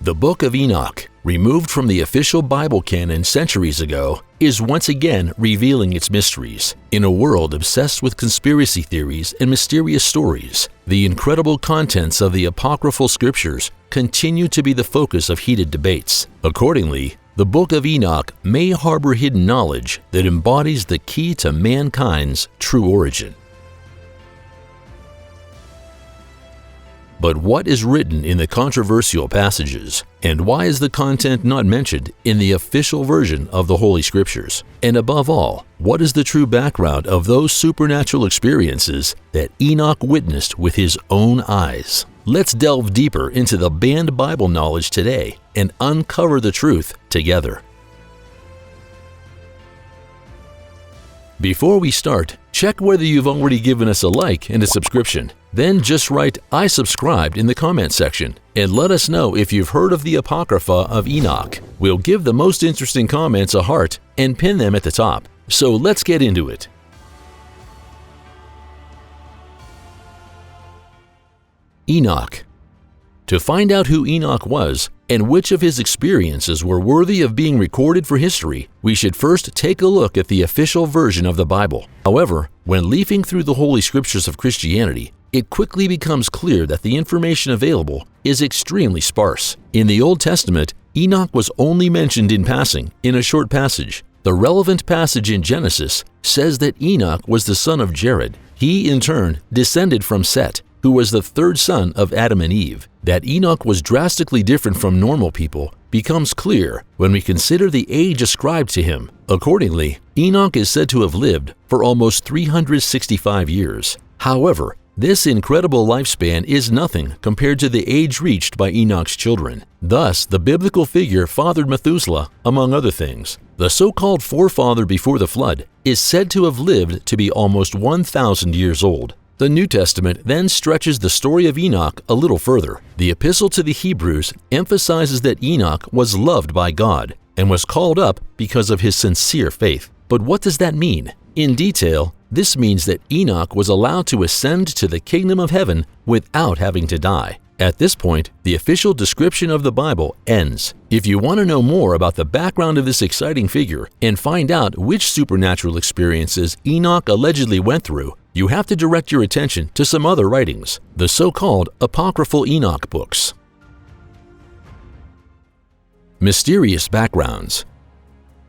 The Book of Enoch, removed from the official Bible canon centuries ago, is once again revealing its mysteries. In a world obsessed with conspiracy theories and mysterious stories, the incredible contents of the apocryphal scriptures continue to be the focus of heated debates. Accordingly, the Book of Enoch may harbor hidden knowledge that embodies the key to mankind's true origin. But what is written in the controversial passages, and why is the content not mentioned in the official version of the Holy Scriptures? And above all, what is the true background of those supernatural experiences that Enoch witnessed with his own eyes? Let's delve deeper into the banned Bible knowledge today and uncover the truth together. Before we start, check whether you've already given us a like and a subscription. Then just write "I subscribed" in the comment section and let us know if you've heard of the Apocrypha of Enoch. We'll give the most interesting comments a heart and pin them at the top. So let's get into it. Enoch. To find out who Enoch was and which of his experiences were worthy of being recorded for history, we should first take a look at the official version of the Bible. However, when leafing through the Holy Scriptures of Christianity, it quickly becomes clear that the information available is extremely sparse. In the Old Testament, Enoch was only mentioned in passing in a short passage. The relevant passage in Genesis says that Enoch was the son of Jared. He, in turn, descended from Set, who was the third son of Adam and Eve. That Enoch was drastically different from normal people becomes clear when we consider the age ascribed to him. Accordingly, Enoch is said to have lived for almost 365 years. However, this incredible lifespan is nothing compared to the age reached by Enoch's children. Thus, the biblical figure fathered Methuselah, among other things. The so-called forefather before the flood is said to have lived to be almost 1,000 years old. The New Testament then stretches the story of Enoch a little further. The Epistle to the Hebrews emphasizes that Enoch was loved by God and was called up because of his sincere faith. But what does that mean? In detail, this means that Enoch was allowed to ascend to the kingdom of heaven without having to die. At this point, the official description of the Bible ends. If you want to know more about the background of this exciting figure and find out which supernatural experiences Enoch allegedly went through, you have to direct your attention to some other writings, the so-called apocryphal Enoch books. Mysterious backgrounds.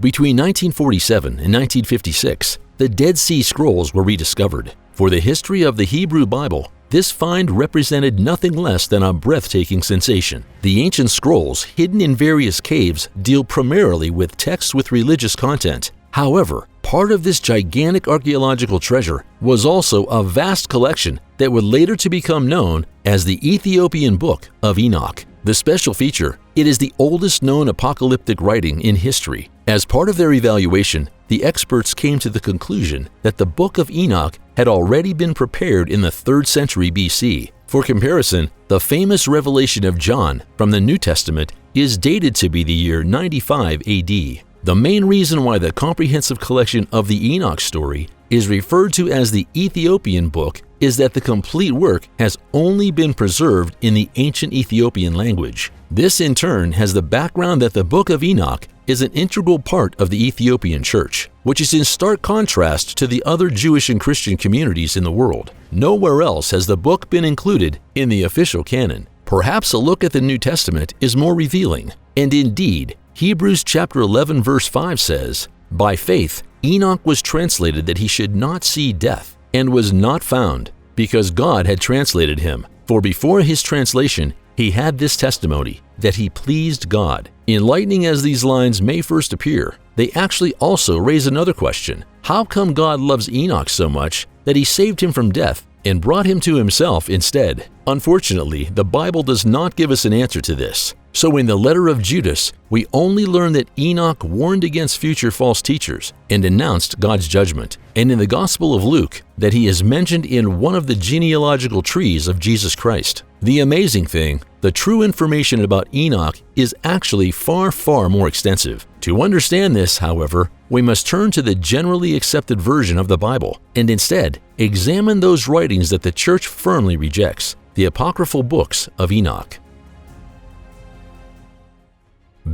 Between 1947 and 1956, the Dead Sea Scrolls were rediscovered. For the history of the Hebrew Bible, this find represented nothing less than a breathtaking sensation. The ancient scrolls, hidden in various caves, deal primarily with texts with religious content. However, part of this gigantic archaeological treasure was also a vast collection that would later to become known as the Ethiopian Book of Enoch. The special feature, it is the oldest known apocalyptic writing in history. As part of their evaluation, the experts came to the conclusion that the Book of Enoch had already been prepared in the 3rd century BC. For comparison, the famous Revelation of John from the New Testament is dated to be the year 95 AD. The main reason why the comprehensive collection of the Enoch story is referred to as the Ethiopian Book is that the complete work has only been preserved in the ancient Ethiopian language. This in turn has the background that the Book of Enoch is an integral part of the Ethiopian Church, which is in stark contrast to the other Jewish and Christian communities in the world. Nowhere else has the book been included in the official canon. Perhaps a look at the New Testament is more revealing. And indeed, Hebrews chapter 11 verse 5 says, "By faith Enoch was translated that he should not see death, and was not found, because God had translated him. For before his translation he had this testimony, that he pleased God." Enlightening as these lines may first appear, they actually also raise another question. How come God loves Enoch so much that he saved him from death and brought him to himself instead? Unfortunately, the Bible does not give us an answer to this. So in the letter of Judas, we only learn that Enoch warned against future false teachers and announced God's judgment. And in the Gospel of Luke, that he is mentioned in one of the genealogical trees of Jesus Christ. The amazing thing, the true information about Enoch is actually far, far more extensive. To understand this, however, we must turn to the generally accepted version of the Bible and instead examine those writings that the Church firmly rejects, the apocryphal books of Enoch.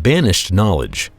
Banished Knowledge.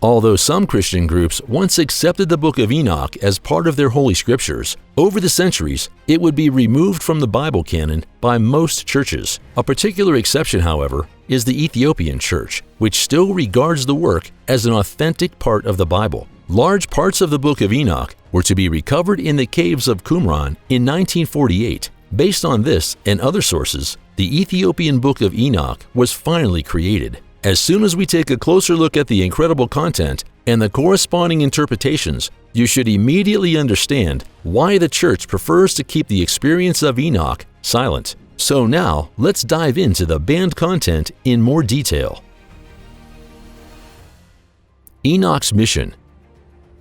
Although some Christian groups once accepted the Book of Enoch as part of their Holy Scriptures, over the centuries it would be removed from the Bible canon by most churches. A particular exception, however, is the Ethiopian Church, which still regards the work as an authentic part of the Bible. Large parts of the Book of Enoch were to be recovered in the caves of Qumran in 1948. Based on this and other sources, the Ethiopian Book of Enoch was finally created. As soon as we take a closer look at the incredible content and the corresponding interpretations, you should immediately understand why the church prefers to keep the experience of Enoch silent. So now, let's dive into the banned content in more detail. Enochs Mission.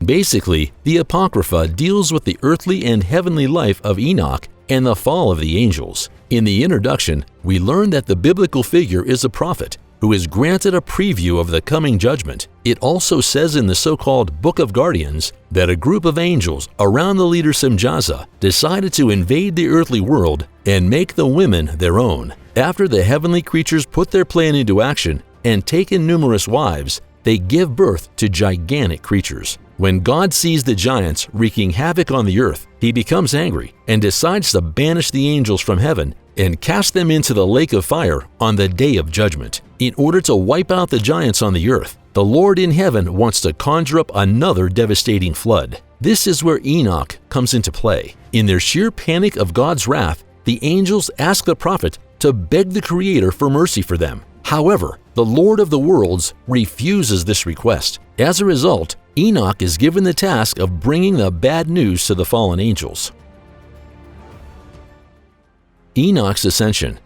Basically, the Apocrypha deals with the earthly and heavenly life of Enoch and the fall of the angels. In the introduction, we learn that the biblical figure is a prophet who is granted a preview of the coming judgment. It also says in the so-called Book of Guardians that a group of angels around the leader Semjaza decided to invade the earthly world and make the women their own. After the heavenly creatures put their plan into action and taken numerous wives, they give birth to gigantic creatures. When God sees the giants wreaking havoc on the earth, he becomes angry and decides to banish the angels from heaven and cast them into the lake of fire on the day of judgment. In order to wipe out the giants on the earth, the Lord in heaven wants to conjure up another devastating flood. This is where Enoch comes into play. In their sheer panic of God's wrath, the angels ask the prophet to beg the Creator for mercy for them. However, the Lord of the worlds refuses this request. As a result, Enoch is given the task of bringing the bad news to the fallen angels. Enochs Ascension.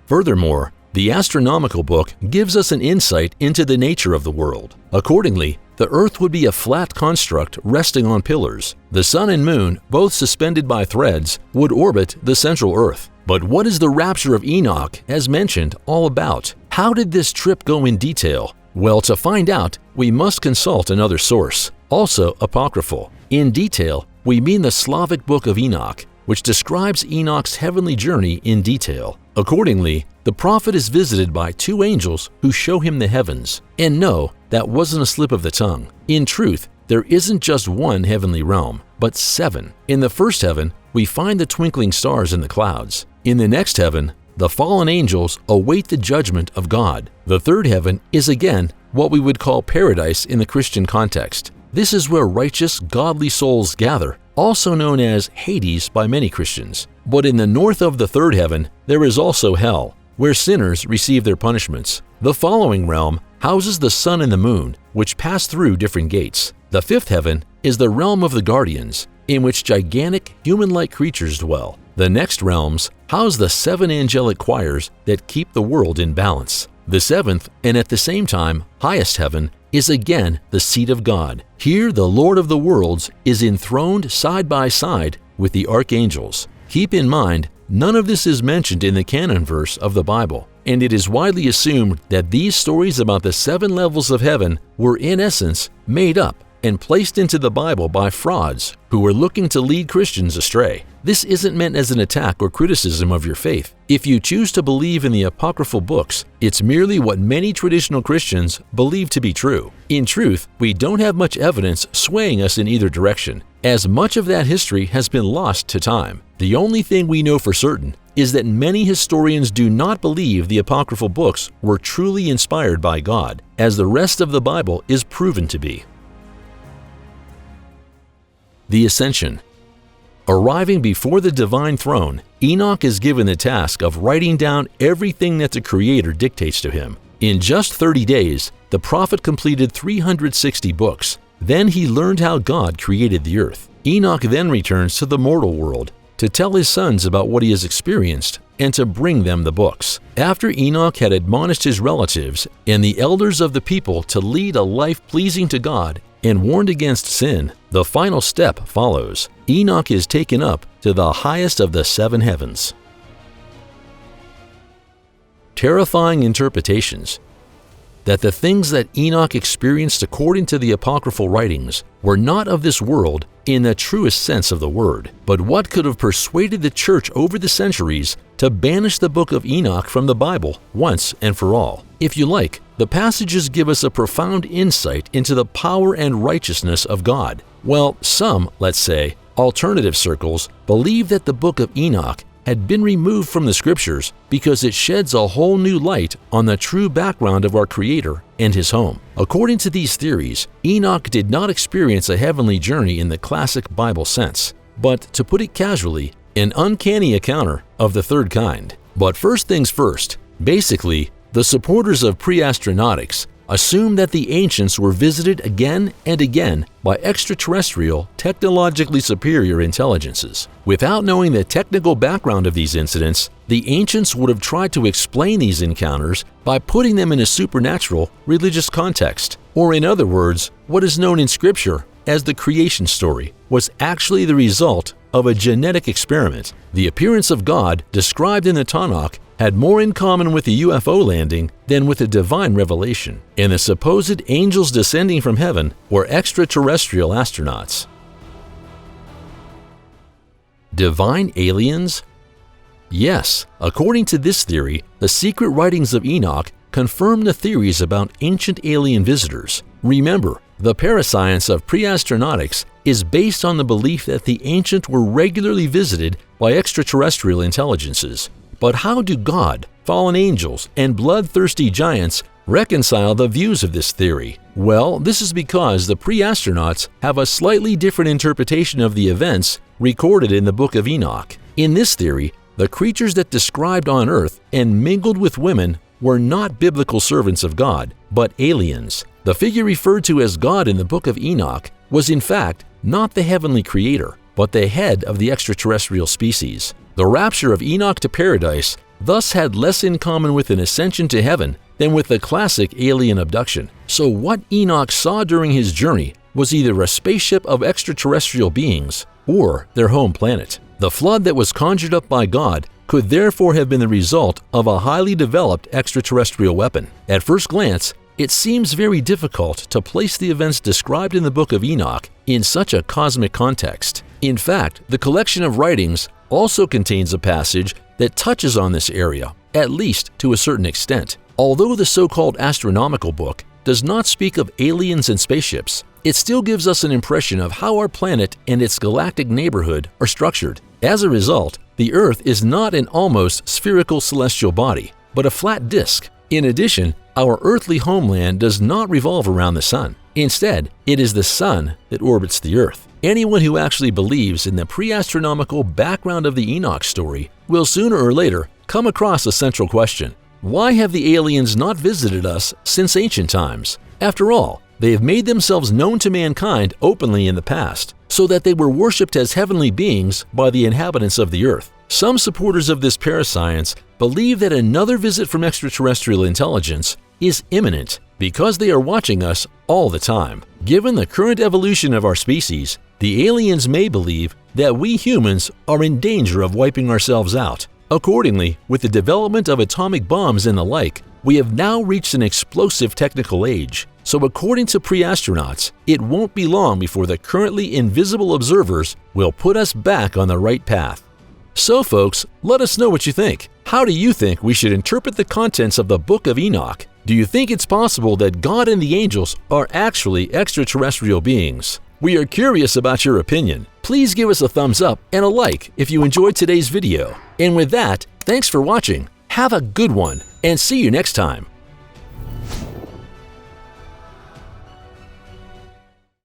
Furthermore, the astronomical book gives us an insight into the nature of the world. Accordingly, the earth would be a flat construct resting on pillars. The sun and moon, both suspended by threads, would orbit the central earth. But what is the rapture of Enoch, as mentioned, all about? How did this trip go in detail? Well, to find out, we must consult another source, also apocryphal. In detail, we mean the Slavic Book of Enoch, which describes Enoch's heavenly journey in detail. Accordingly, the prophet is visited by two angels who show him the heavens. And no, that wasn't a slip of the tongue. In truth, there isn't just one heavenly realm, but 7. In the first heaven, we find the twinkling stars in the clouds. In the next heaven, the fallen angels await the judgment of God. The third heaven is again what we would call paradise in the Christian context. This is where righteous, godly souls gather, also known as Hades by many Christians. But in the north of the third heaven, there is also hell, where sinners receive their punishments. The following realm houses the sun and the moon, which pass through different gates. The fifth heaven is the realm of the guardians, in which gigantic, human-like creatures dwell. The next realms house the 7 angelic choirs that keep the world in balance. The seventh, and at the same time highest heaven, is again the seat of God. Here the Lord of the worlds is enthroned side by side with the archangels. Keep in mind, none of this is mentioned in the canon verse of the Bible, and it is widely assumed that these stories about the 7 levels of heaven were in essence made up and placed into the Bible by frauds who were looking to lead Christians astray. This isn't meant as an attack or criticism of your faith. If you choose to believe in the apocryphal books, it's merely what many traditional Christians believe to be true. In truth, we don't have much evidence swaying us in either direction, as much of that history has been lost to time. The only thing we know for certain is that many historians do not believe the apocryphal books were truly inspired by God, as the rest of the Bible is proven to be. The Ascension. Arriving before the divine throne, Enoch is given the task of writing down everything that the Creator dictates to him. In just 30 days, the prophet completed 360 books. Then he learned how God created the earth. Enoch then returns to the mortal world to tell his sons about what he has experienced and to bring them the books. After Enoch had admonished his relatives and the elders of the people to lead a life pleasing to God and warned against sin, the final step follows. Enoch is taken up to the highest of the 7 heavens. Terrifying interpretations. That the things that Enoch experienced according to the apocryphal writings were not of this world in the truest sense of the word, but what could have persuaded the church over the centuries to banish the Book of Enoch from the Bible once and for all. If you like, the passages give us a profound insight into the power and righteousness of God. Well, some, let's say, alternative circles believe that the Book of Enoch had been removed from the scriptures because it sheds a whole new light on the true background of our Creator and His home. According to these theories, Enoch did not experience a heavenly journey in the classic Bible sense, but, to put it casually, an uncanny encounter of the third kind. But first things first, basically, the supporters of pre-astronautics assume that the ancients were visited again and again by extraterrestrial, technologically superior intelligences. Without knowing the technical background of these incidents, the ancients would have tried to explain these encounters by putting them in a supernatural, religious context. Or in other words, what is known in Scripture as the creation story was actually the result of a genetic experiment. The appearance of God described in the Tanakh had more in common with the UFO landing than with a divine revelation, and the supposed angels descending from heaven were extraterrestrial astronauts. Divine aliens? Yes, according to this theory, the secret writings of Enoch confirm the theories about ancient alien visitors. Remember, the parascience of pre-astronautics is based on the belief that the ancients were regularly visited by extraterrestrial intelligences. But how do God, fallen angels, and bloodthirsty giants reconcile the views of this theory? Well, this is because the pre-astronauts have a slightly different interpretation of the events recorded in the Book of Enoch. In this theory, the creatures that described on Earth and mingled with women were not biblical servants of God, but aliens. The figure referred to as God in the Book of Enoch was in fact not the heavenly creator, but the head of the extraterrestrial species. The rapture of Enoch to paradise thus had less in common with an ascension to heaven than with the classic alien abduction. So what Enoch saw during his journey was either a spaceship of extraterrestrial beings or their home planet. The flood that was conjured up by God could therefore have been the result of a highly developed extraterrestrial weapon. At first glance, it seems very difficult to place the events described in the Book of Enoch in such a cosmic context. In fact, the collection of writings also contains a passage that touches on this area, at least to a certain extent. Although the so-called astronomical book does not speak of aliens and spaceships, it still gives us an impression of how our planet and its galactic neighborhood are structured. As a result, the Earth is not an almost spherical celestial body, but a flat disk. In addition, our earthly homeland does not revolve around the sun. Instead, it is the sun that orbits the Earth. Anyone who actually believes in the pre-astronomical background of the Enoch story will sooner or later come across a central question. Why have the aliens not visited us since ancient times? After all, they have made themselves known to mankind openly in the past, so that they were worshipped as heavenly beings by the inhabitants of the Earth. Some supporters of this parascience believe that another visit from extraterrestrial intelligence is imminent because they are watching us all the time. Given the current evolution of our species, the aliens may believe that we humans are in danger of wiping ourselves out. Accordingly, with the development of atomic bombs and the like, we have now reached an explosive technical age. So according to pre-astronauts, it won't be long before the currently invisible observers will put us back on the right path. So folks, let us know what you think. How do you think we should interpret the contents of the Book of Enoch? Do you think it's possible that God and the angels are actually extraterrestrial beings? We are curious about your opinion. Please give us a thumbs up and a like if you enjoyed today's video. And with that, thanks for watching. Have a good one and see you next time.